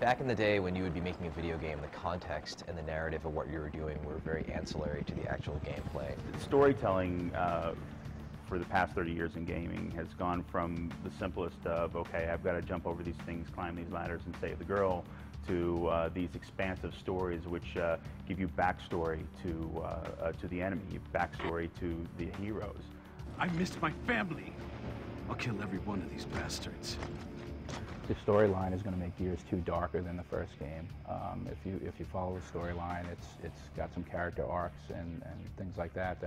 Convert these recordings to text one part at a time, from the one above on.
Back in the day when you would be making a video game, the context and the narrative of what you were doing were very ancillary to the actual gameplay. Storytelling for the past 30 years in gaming has gone from the simplest of, okay, I've got to jump over these things, climb these ladders and save the girl, to these expansive stories which give you backstory to the enemy, backstory to the heroes. I missed my family. I'll kill every one of these bastards. The storyline is going to make Gears 2 darker than the first game. If you follow the storyline, it's got some character arcs and things like that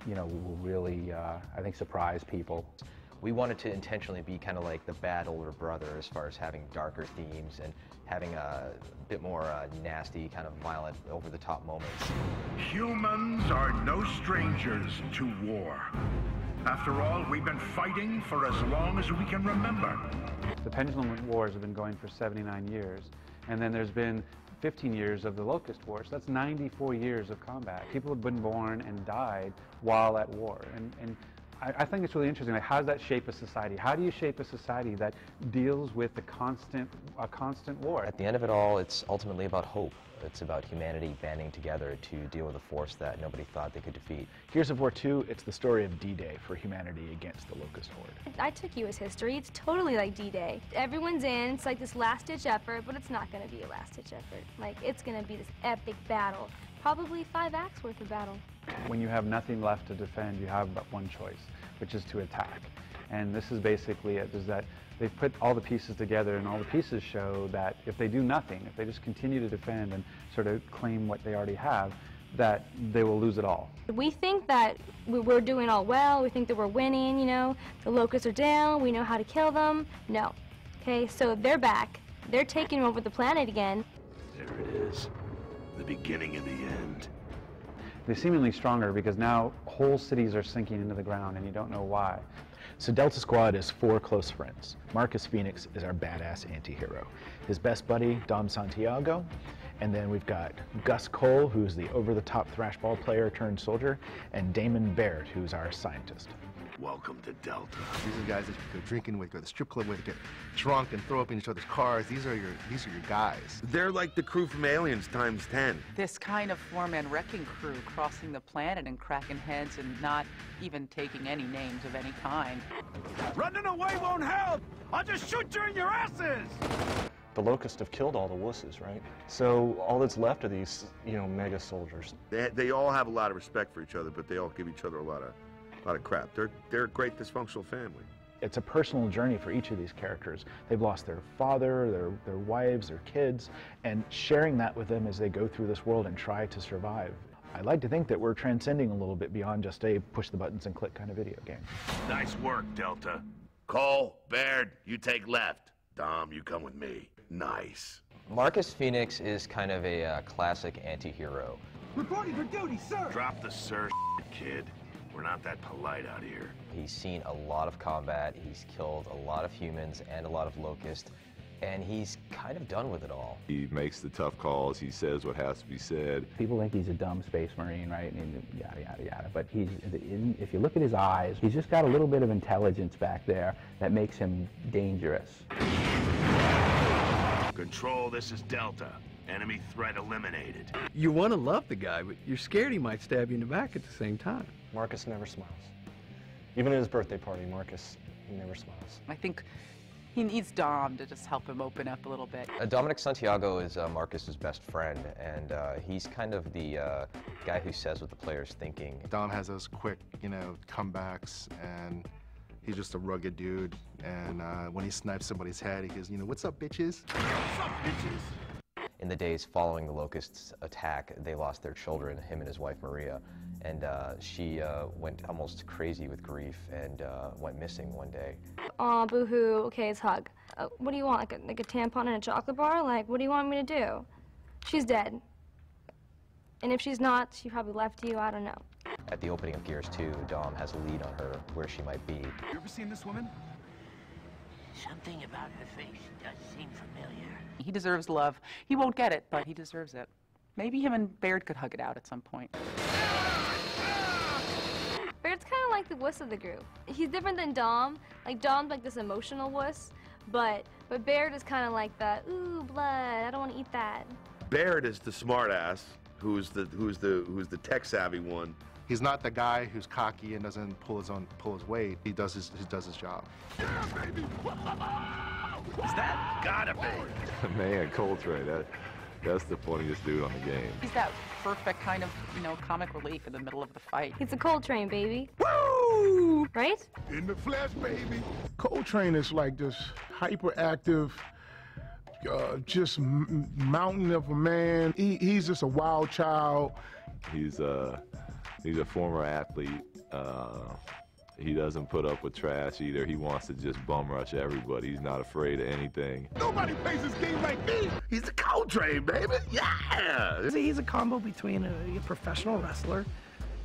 you know, will really, I think, surprise people. We wanted to intentionally be kind of like the bad older brother as far as having darker themes and having a bit more nasty, kind of violent, over-the-top moments. Humans are no strangers to war. After all, we've been fighting for as long as we can remember. The Pendulum Wars have been going for 79 years, and then there's been 15 years of the Locust Wars. That's 94 years of combat. People have been born and died while at war, and I think it's really interesting. Like, how does that shape a society? How do you shape a society that deals with a constant war? At the end of it all, it's ultimately about hope. It's about humanity banding together to deal with a force that nobody thought they could defeat. Gears of War 2, it's the story of D-Day for humanity against the Locust Horde. I took US history. It's totally like D-Day. Everyone's in. It's like this last-ditch effort, but it's not going to be a last-ditch effort. Like, it's going to be this epic battle. Probably 5 acts worth of battle. When you have nothing left to defend, you have but one choice, which is to attack. And this is basically it, is that they've put all the pieces together, and all the pieces show that if they do nothing, if they just continue to defend and sort of claim what they already have, that they will lose it all. We think that we're doing all well, we think that we're winning, you know, the locusts are down, we know how to kill them. No. Okay, so they're back. They're taking over the planet again. There it is. The beginning of the end. They're seemingly stronger because now whole cities are sinking into the ground and you don't know why. So Delta Squad is 4 close friends. Marcus Phoenix is our badass anti-hero. His best buddy, Dom Santiago. And then we've got Gus Cole, who's the over-the-top thrashball player turned soldier, and Damon Baird, who's our scientist. Welcome to Delta. These are the guys that you go drinking with, go to the strip club with, get drunk and throw up in each other's cars. These are your guys. They're like the crew from Aliens times 10. This kind of 4-man wrecking crew crossing the planet and cracking heads and not even taking any names of any kind. Running away won't help! I'll just shoot you in your asses! The Locusts have killed all the wusses, right? So all that's left are these, you know, mega soldiers. They all have a lot of respect for each other, but they all give each other a lot of crap. They're a great dysfunctional family. It's a personal journey for each of these characters. They've lost their father, their wives, their kids, and sharing that with them as they go through this world and try to survive. I like to think that we're transcending a little bit beyond just a push the buttons and click kind of video game. Nice work, Delta. Cole, Baird, you take left. Dom, you come with me. Nice. Marcus Phoenix is kind of a classic anti-hero. Reporting for duty, sir! Drop the sir, kid. We're not that polite out here. He's seen a lot of combat, he's killed a lot of humans and a lot of locusts, and he's kind of done with it all. He makes the tough calls, he says what has to be said. People think he's a dumb space marine, right, and yada, yada, yada, but if you look at his eyes, he's just got a little bit of intelligence back there that makes him dangerous. Control, this is Delta. Enemy threat eliminated. You want to love the guy, but you're scared he might stab you in the back at the same time. Marcus never smiles. Even at his birthday party, Marcus, he never smiles. I think he needs Dom to just help him open up a little bit. Dominic Santiago is Marcus's best friend, and he's kind of the guy who says what the player's thinking. Dom has those quick, you know, comebacks, and he's just a rugged dude. And when he snipes somebody's head, he goes, you know, what's up, bitches? What's up, bitches? In the days following the Locusts' attack, they lost their children, him and his wife Maria, and she went almost crazy with grief and went missing one day. Aw, boo-hoo, okay, it's hug. What do you want, like a tampon and a chocolate bar? Like, what do you want me to do? She's dead. And if she's not, she probably left you, I don't know. At the opening of Gears 2, Dom has a lead on her, where she might be. You ever seen this woman? Something about her face does seem familiar. He deserves love. He won't get it, but he deserves it. Maybe him and Baird could hug it out at some point. Baird's kind of like the wuss of the group. He's different than Dom. Like, Dom's like this emotional wuss, But Baird is kind of like the, ooh, blood, I don't want to eat that. Baird is the smartass, who's the tech savvy one. He's not the guy who's cocky and doesn't pull his weight. He does his job. Yeah, baby! Is that gotta be? Man, Coltrane, that's the funniest dude on the game. He's that perfect kind of, you know, comic relief in the middle of the fight. He's a Coltrane, baby. Woo! Right? In the flesh, baby. Coltrane is like this hyperactive, just mountain of a man. He's just a wild child. He's a former athlete. He doesn't put up with trash either. He wants to just bum rush everybody. He's not afraid of anything. Nobody plays this game like me. He's the Coltrane, baby. Yeah. He's a combo between a professional wrestler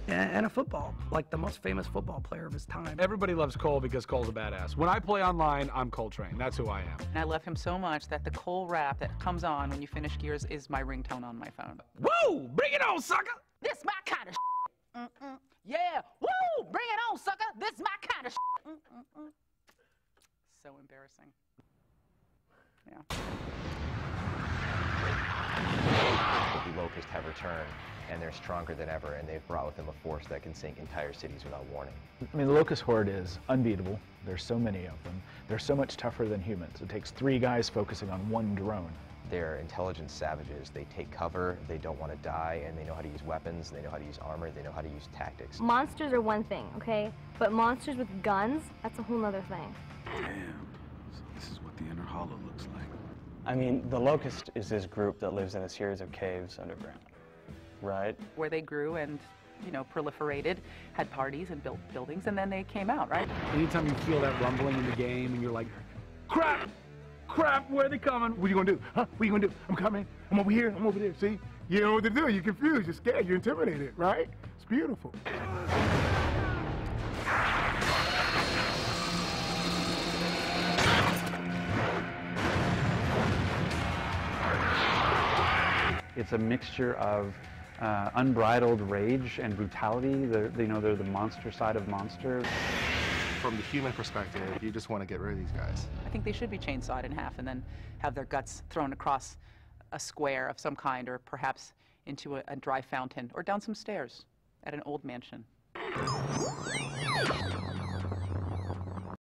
and a football, like the most famous football player of his time. Everybody loves Cole because Cole's a badass. When I play online, I'm Coltrane. That's who I am. And I love him so much that the Cole rap that comes on when you finish Gears is my ringtone on my phone. Woo! Bring it on, sucker! This my kind of Yeah! Woo! Bring it on, sucker! This my kind of So embarrassing. Yeah. The Locusts have returned, and they're stronger than ever, and they've brought with them a force that can sink entire cities without warning. I mean, the Locust Horde is unbeatable. There's so many of them. They're so much tougher than humans. It takes 3 guys focusing on 1 drone. They're intelligent savages. They take cover, they don't want to die, and they know how to use weapons, they know how to use armor, they know how to use tactics. Monsters are one thing, okay? But monsters with guns, that's a whole other thing. Damn. So this is what the inner hollow looks like. I mean, the Locust is this group that lives in a series of caves underground, right? Where they grew and, you know, proliferated, had parties and built buildings, and then they came out, right? Anytime you feel that rumbling in the game and you're like, crap! Crap, where are they coming? What are you gonna do? Huh? What are you gonna do? I'm coming. I'm over here. I'm over there. See? You don't know what to do. You're confused. You're scared. You're intimidated, right? It's beautiful. It's a mixture of unbridled rage and brutality. They're the monster side of monsters. From the human perspective, you just want to get rid of these guys. I think they should be chainsawed in half and then have their guts thrown across a square of some kind, or perhaps into a dry fountain, or down some stairs at an old mansion.